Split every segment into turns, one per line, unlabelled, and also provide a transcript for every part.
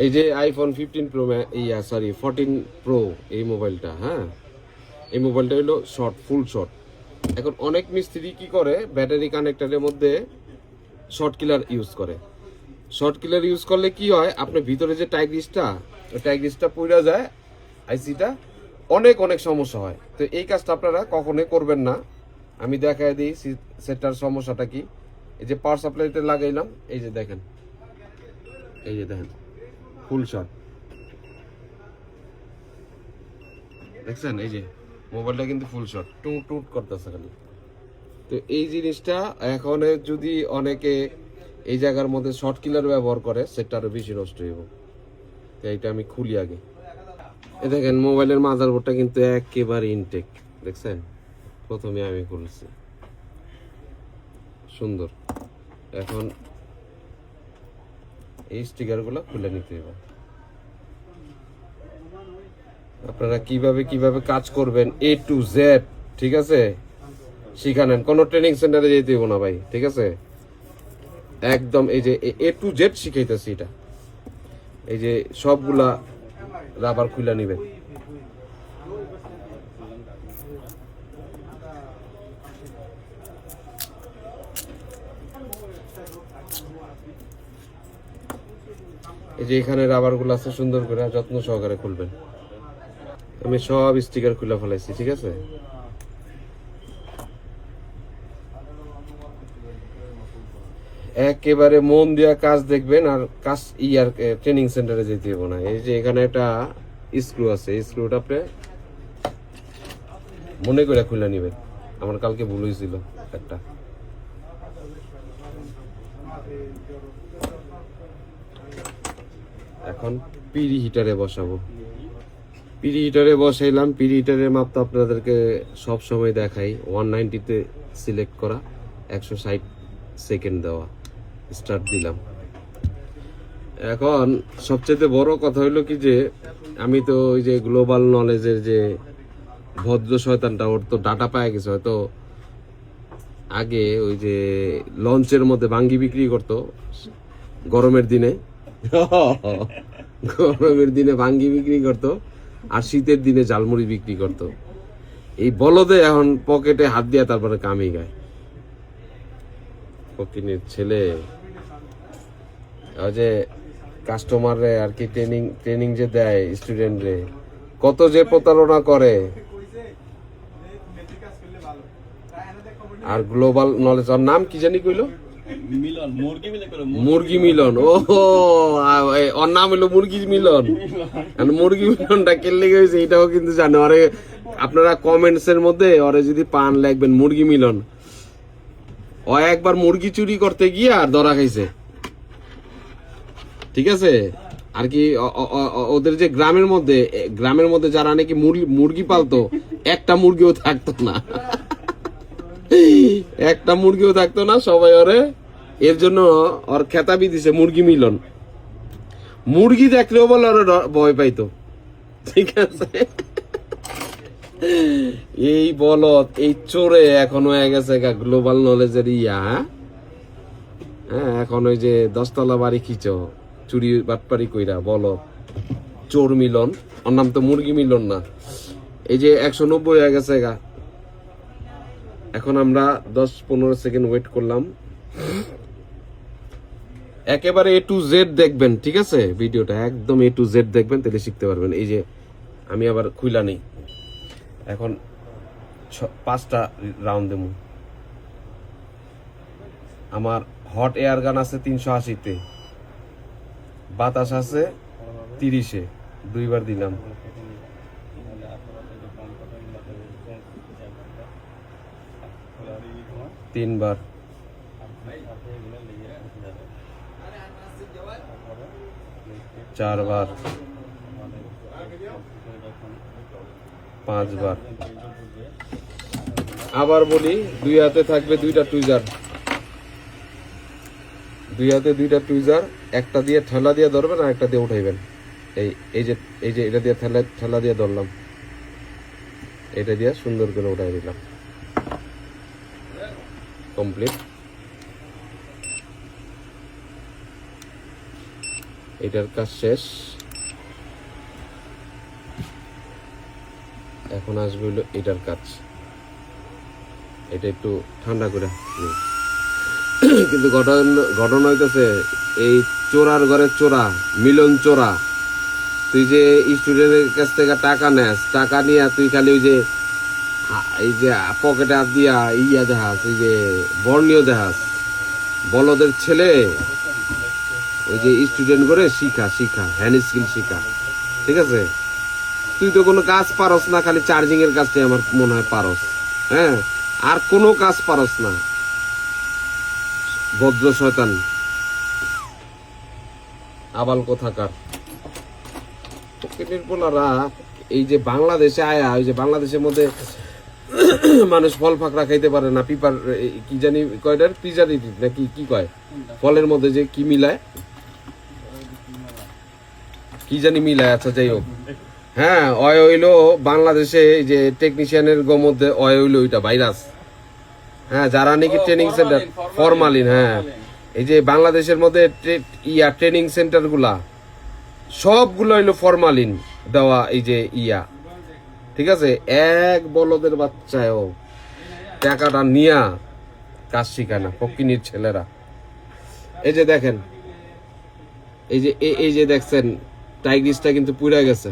এই যে iPhone 15 pro, yeah sorry 14 pro, এই মোবাইলটা, হ্যাঁ এই মোবাইলটা হলো শর্ট, ফুল শর্ট। এখন অনেক মিস্ত্রি কি করে, ব্যাটারি কানেক্টরের মধ্যে শর্ট কিলার ইউজ করে। শর্ট কিলার ইউজ করলে কি হয়, আপনার ভিতরে যে টাইগ্রিসটা, ওই টাইগ্রিসটা পড়ে যায় আইসিটা, অনেক অনেক সমস্যা হয়। তো এই কাজটা আপনারা কখনোই করবেন না। আমি দেখাই দিই সেটার সমস্যাটা কি। এই যে পাওয়ার সাপ্লাইতে লাগাইলাম, এই যে দেখেন, এই যে দেখেন ফুল শর্ট, দেখছেন? এই যে মোবাইলটা কিন্তু ফুল শর্ট, টুট টুট করতেছে খালি। তো এই জিনিসটা এখন যদি অনেকে এই জায়গার মধ্যে শর্ট কিলার ব্যবহার করে, সেটা আরো বেশি নষ্ট হইব। তো এইটা আমি খুলি আগে। এই দেখেন মোবাইলের মাদারবোর্ডটা কিন্তু একেবারে ইনটেক, দেখছেন? প্রথমে আমি খুলছি, সুন্দর। এখন এই স্টিকারগুলো খুলে নিতে হবে। আপনারা কিভাবে কিভাবে কাজ করবেন A to Z, ঠিক আছে, শিখানেন। কোনো ট্রেনিং সেন্টারে যেতে হইব না ভাই, ঠিক আছে? একদম এই যে A to Z শিখাইতেছি। এটা এই যে সবগুলা রাবার খুলে নিবেন। এই যে এখানে রাবারগুলো আছে, সুন্দর করে যত্ন সহকারে খুলবেন। আমি সব স্টিকার খুলে ফেলাইছি, ঠিক আছে? একেবারে মন দিয়া কাজ দেখবেন, আর কাজ ইয়ার ট্রেনিং সেন্টারে যেতে হবে না। এই যে এখানে একটা স্ক্রু আছে, এই স্ক্রুটা আপনি মনে করে খুলে নিবেন। আমার কালকে ভুল হয়েছিল একটা। এখন পিরি হিটারে বসাবো। পিরি হিটারে বসাইলাম। পিরি হিটারের মাপ তো আপনাদেরকে সব সময় দেখাই, 190-তে সিলেক্ট করা, 160 সেকেন্ড দেওয়া। স্টার্ট দিলাম। এখন সবচেয়ে বড় কথা হইলো কি, যে আমি তো ওই যে গ্লোবাল নলেজের যে ভদ্র শয়তানটা, ওর তো ডাটা পায় গেছে হয়তো। আগে ওই যে লঞ্চের মধ্যে ভাঙ্গি বিক্রি করতো গরমের দিনে, গরমের দিনে ভাঙ্গি বিক্রি করতো, আর শীতের দিনে ঝালমুড়ি বিক্রি করতো। এই বলদে এখন পকেটে হাত দিয়া তারপরে কামি গায়। ফকিনের ছেলে। ওই যে কাস্টমাররে আর কি ট্রেনিং যে দেয় স্টুডেন্টরে, কত যে প্রতারণা করে। আর গ্লোবাল নলেজ, ওর নাম কি জানি কইলো, মুরগি মিলন। ও ওর নাম হলো মুরগি মিলন। মুরগি মিলনটা কেলে গেছে এটাও কিন্তু জানে। ওরে আপনারা কমেন্টস এর মধ্যে ওরে যদি পান লাগবেন মুরগি মিলন। ও একবার মুরগি চুরি করতে গিয়ে আর ধরা খাইছে, ঠিক আছে? আর কি ওদের যে গ্রামের মধ্যে যারা নাকি মুরগি পালতো, একটা মুরগিও থাকতো না, একটা মুরগিও থাকতো না। সবাই ওরে এর জন্য ওর খেতাবি দিছে মুরগি মিলন। মুরগি দেখলেও বলে ওরা ভয় পাইতো, ঠিক আছে? এই বলদ, এই চোরে এখন হয়ে গেছে গ্লোবাল নলেজের ইয়া। হ্যাঁ, এখন ওই যে 10 তলা বাড়ি খিচ চুরি বাটপারি কইরা বলদ, চোর মিলন। ওর নাম তো মুরগি মিলন না। এই যে 190 হয়ে গেছে গা। এখন আমরা 10-15 সেকেন্ড ওয়েট করলাম। একেবারে A to Z দেখবেন, ঠিক আছে? ভিডিওটা একদম A to Z দেখবেন, তাহলে শিখতে পারবেন। এই যে আমি আবার খুইলা নেই। এখন 5টা রাউন্ড দেবো। আমার হট এয়ার গান আছে 380-তে, বাতাস আছে 30-এ, দুইবার দিলাম। তিনবার, চারবার, 5বার। আবার বলি, দুই হাতে থাকবে 2টা টুইজার, দুই হাতে 2টা টুইজার, একটা দিয়ে ঠেলা দিয়ে ধরবেন আর একটা দিয়ে উঠাইবেন। এই যে এটা দিয়ে ঠেলা দিয়ে ধরলাম, এটা দিয়ে সুন্দর করে উঠাই দিলাম। কমপ্লিট। এটার কাজ শেষ। এখন আসবে হলো এটার কাজ। এটা একটু ঠান্ডা করে কিন্তু ঘটনা হইতেছে এই চোরার ঘরে চোরা, মিলন চোরা। তুই যে স্টুডেন্টের কাছ থেকে টাকা নেস, টাকা নিয়ে তুই খালি ওই যে পকেটে হাত দিয়া দেখাস, এই যে বর্ণীয় দেখাস, বলদের ছেলে। ওই যে স্টুডেন্ট করে শিখা হ্যান্ড স্কিল শিখা, ঠিক আছে? তুই তো কোনো কাজ পারস না, খালি চার্জিং এর কাজটাই আমার মনে হয় পারস। হ্যাঁ, আর কোনো কাজ পারস না, বজ্র শয়তান আবাল কোথাকার। এই যে বাংলাদেশে আয়া, ওই যে বাংলাদেশের মধ্যে মানুষ ফল ফাকরা খাইতে পারে না, পিপার কি জানি কয়টার প্রিজারভেটিভ নাকি কি কয়, ফলের মধ্যে যে কি মিলায়, কি জানি মিলায়। আচ্ছা যাই হোক, হ্যাঁ, অয় হইলো বাংলাদেশে যে টেকনিশিয়ানের মধ্যে অয় হইলো ওইটা ভাইরাস। হ্যাঁ, যারা নাকি ট্রেনিং সেন্টার, ফরমালিন। হ্যাঁ, এই যে বাংলাদেশের মধ্যে ট্রেনিং সেন্টার গুলা সবগুলো হইলো ফরমালিন দেওয়া। এই যে ঠিক আছে, এক বলদের বাচ্চায়ও টাকাটা নিয়া কাজ শিখায় না, ফকিনির ছেলেরা। এই যে দেখেন, এই যে দেখছেন টাইগ্রিসটা কিন্তু পুড়ে গেছে।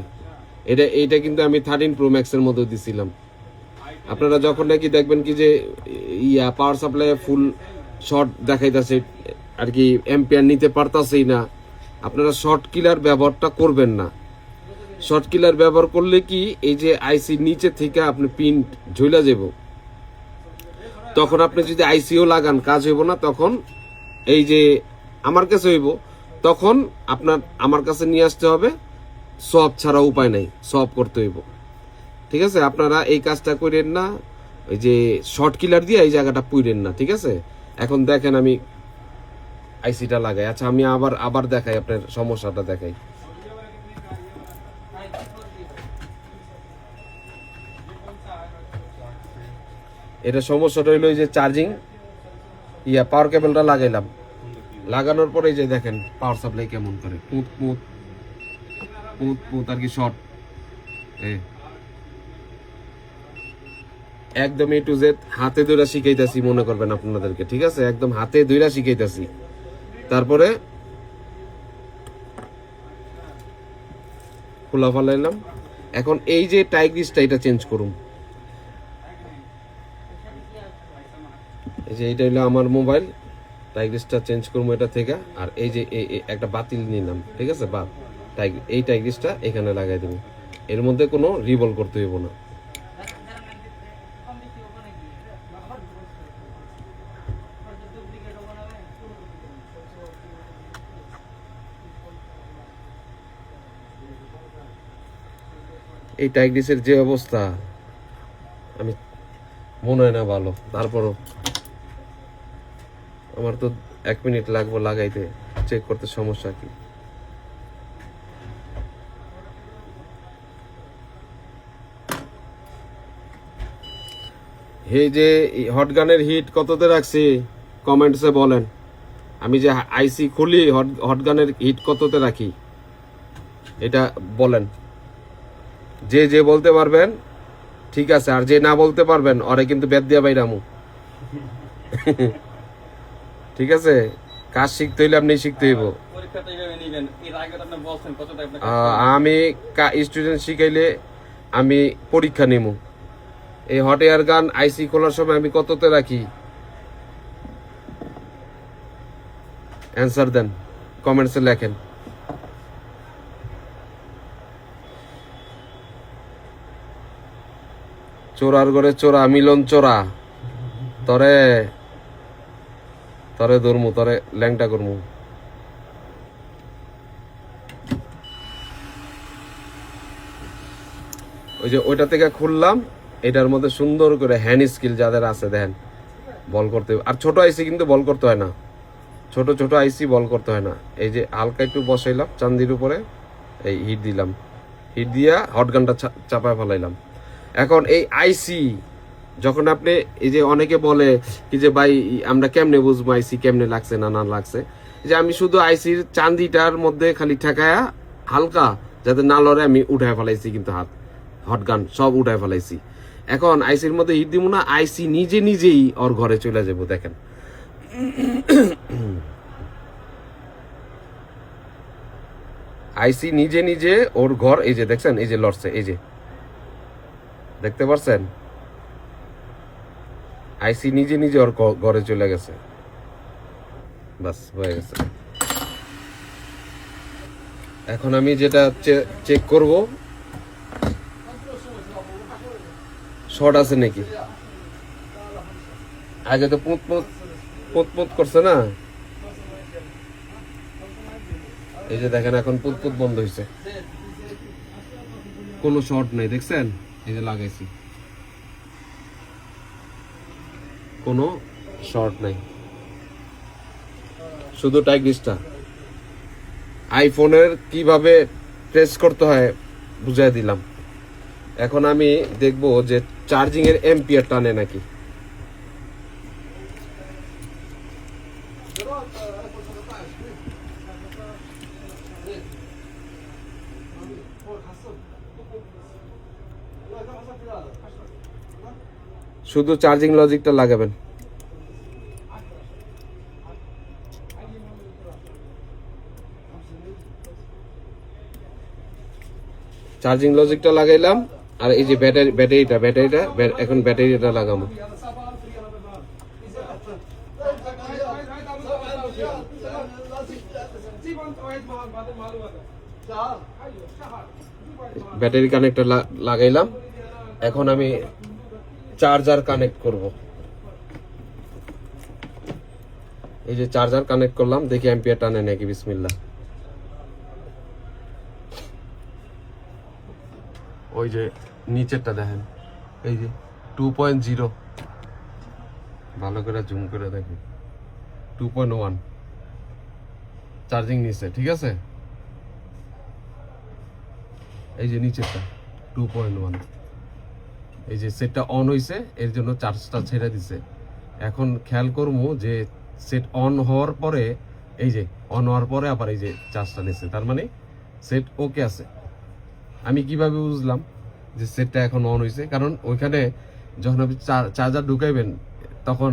এইটা কিন্তু আমি 13 Pro Max এর মধ্যে দিছিলাম। আপনারা যখন নাকি দেখবেন কি যে পাওয়ার সাপ্লাই ফুল শর্ট দেখাইতেছে আর কি, এম্পিয়ার নিতে পারতাছেই না, আপনারা শর্ট কিলার ব্যবহারটা করবেন না। শর্ট কিলার ব্যবহার করলে কি, এই যে আইসি নিচে থেকে আপনি পিন ঝুলা যাব, তখন আপনি যদি আইসিও লাগান কাজ হইব না। তখন এই যে আমার কাছে হইব, তখন আমার কাছে নিয়ে আসতে হবে, সব ছাড়া উপায় নাই, সব করতে হইব। ঠিক আছে, আপনারা এই কাজটা করেন না, ওই যে শর্ট কিলার দিয়ে এই জায়গাটা পুইরেন না। ঠিক আছে, এখন দেখেন আমি আইসিটা লাগাই। আচ্ছা, আমি আবার দেখাই, আপনার সমস্যাটা দেখাই। এটা সমস্যাটা হইলো এই যে চার্জিং পাওয়ার কেবলটা লাগাইলাম, লাগানোর পরে এই যে দেখেন পাওয়ার সাপ্লাই কেমন করে পুত পুত পুত পুত আর কি শর্ট। একদম A to Z হাতে ধরে শিখাইতেছি মনে করবেন আপনাদেরকে। ঠিক আছে, একদম হাতে ধরে শিখাইতেছি। তারপরে খোলা ফালাইলাম। এখন এই যে টাইগ্রিসটা, এটা চেঞ্জ করুন। এই যে এইটা হলো আমার মোবাইল, টাইগ্রিসটা চেঞ্জ করবো এটা থেকে। আর এই যে একটা বাতিল নিলাম, ঠিক আছে, বা এই টাইগ্রিসটা এখানে লাগাই দেবো। এর মধ্যে কোনো রিভল করতে হইব না। এই টাইগ্রিসের যে অবস্থা, আমি মনে হয় না ভালো। তারপরও আমার তো 1 মিনিট লাগবে লাগাইতে, চেক করতে সমস্যা কি। এই যে হটগানের হিট কততে রাখছি কমেন্টসে বলেন। আমি যে আইসি খুলি, হটগানের হিট কততে রাখি এটা বলেন। যে বলতে পারবেন ঠিক আছে, আর যে না বলতে পারবেন ওরে কিন্তু বেদ দিয়া বাইরামু। ঠিক আছে, কাজ শিখতে হইলে আপনি শিখতে হইব। আমি স্টুডেন্ট শিখাইলে আমি পরীক্ষা নিব। এই হট এয়ার গান আইসি খোলার সময় আমি কততে রাখি অ্যান্সার দেন, কমেন্টসে লেখেন। চোরার ঘরে চোরা, মিলন চোরা, তরে ধরমু, তরে ল্যাংটা করমু। ওই যে ওইটা থেকে খুললাম, এটার মধ্যে সুন্দর করে হ্যান্ড স্কিল যাদের আছে দেখেন বল করতে। আর ছোট আইসি কিন্তু বল করতে হয় না, ছোট আইসি বল করতে হয় না। এই যে হালকা একটু বসাইলাম চান্দির উপরে, এই হিট দিলাম, হিট দিয়া হটগানটা চাপায় ফেলাইলাম। এখন এই আইসি যখন আপনি, এই যে অনেকে বলে কি যে ভাই আমরা কেমনে বুঝবো আইসি কেমনে লাগছে না লাগছে, যে আমি শুধু আইসির চান্দিটার মধ্যে খালি ঠেকায়া হালকা যাতে না লড়ে আমি উঠায় ফেলাইছি, কিন্তু হটগান সব উঠায় ফেলাইছি। এখন আইসির মধ্যে হিট দিব না, আইসি নিজে নিজেই ওর ঘরে চলে যাব। দেখেন আইসি নিজে নিজে ওর ঘর, এই যে দেখছেন, এই যে লড়ছে, এই যে দেখতে পাচ্ছেন, আইসি নিজে নিজে ওর ঘরে চলে গেছে। বাস হয়ে গেছে। এখন আমি যেটা চেক করব শর্ট আছে নাকি। আগে তো পুঁত পুঁত করছে না, এই যে দেখেন এখন পুঁত বন্ধ হয়েছে, কোনো শর্ট নাই। দেখছেন, এই যে লাগাইছি, কোনো শর্ট নাই, শুধু টাইগ্রিসটা। আইফোনের কিভাবে টেস্ট করতে হয় বুঝাই দিলাম। এখন আমি দেখব যে চার্জিং এর এম্পিয়ার টানে নাকি। শুধু চার্জিং লজিকটা লাগাবেন। চার্জিং লজিকটা লাগাইলাম, আর এই যে ব্যাটারিটা এখন ব্যাটারিটা লাগাবো। ব্যাটারি কানেক্টর লাগাইলাম, এখন আমি চার্জার কানেক্ট করব। এই যে চার্জার কানেক্ট করলাম, দেখি অ্যাম্পিয়ার টানে নাকি। বিসমিল্লাহ। ওই যে নিচেরটা দেখেন, এই যে 2.0, ভালো করে জুম করে দেখেন, 2.1 চার্জিং নিচে, ঠিক আছে। এই যে নিচেরটা 2.1, এই যে সেটটা অন হয়েছে, এর জন্য চার্জটা ছেড়ে দিছে। এখন খেয়াল করবো যে সেট অন হওয়ার পরে, এই যে অন হওয়ার পরে আবার এই যে চার্জটা নিচ্ছে, তার মানে সেট ওকে আছে। আমি কিভাবে বুঝলাম যে সেটটা এখন অন হয়েছে? কারণ ওইখানে যখন আপনি চার্জার ঢুকাইবেন তখন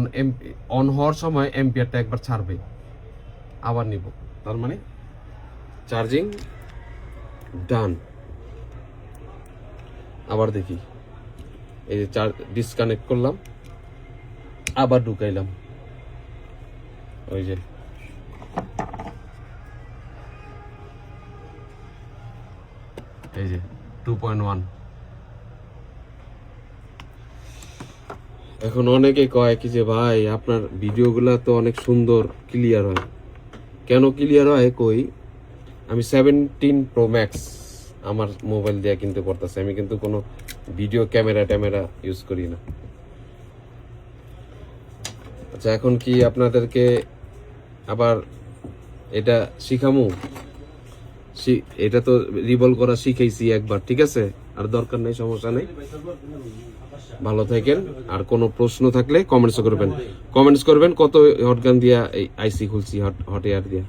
অন হওয়ার সময় এম্পিয়ারটা একবার ছাড়বে, আবার নিব, তার মানে চার্জিং ডান। আবার দেখি, এই যে ডিসকানেক্ট করলাম, আবার ঢুকাইলাম, ওই যে এই যে 2.1। এখন অনেকে কয় কি যে ভাই আপনার ভিডিওগুলা তো অনেক সুন্দর ক্লিয়ার হয়। কেন ক্লিয়ার হয় কই, আমি 17 Pro Max আমার মোবাইল দিয়ে কিনতে পারতেছি, আমি কিন্তু কোনো ভিডিও ক্যামেরা ইউজ করি না। আচ্ছা, এখন কি আপনাদেরকে আবার এটা শিখামু? এটা তো রিভলভ করা শিখাইছি একবার, ঠিক আছে, আর দরকার নেই, সমস্যা নেই। ভালো থাকেন, আর কোনো প্রশ্ন থাকলে কমেন্টস করবেন কত হটগান দিয়া এই আইসি খুলছি, হট এয়ার দিয়া।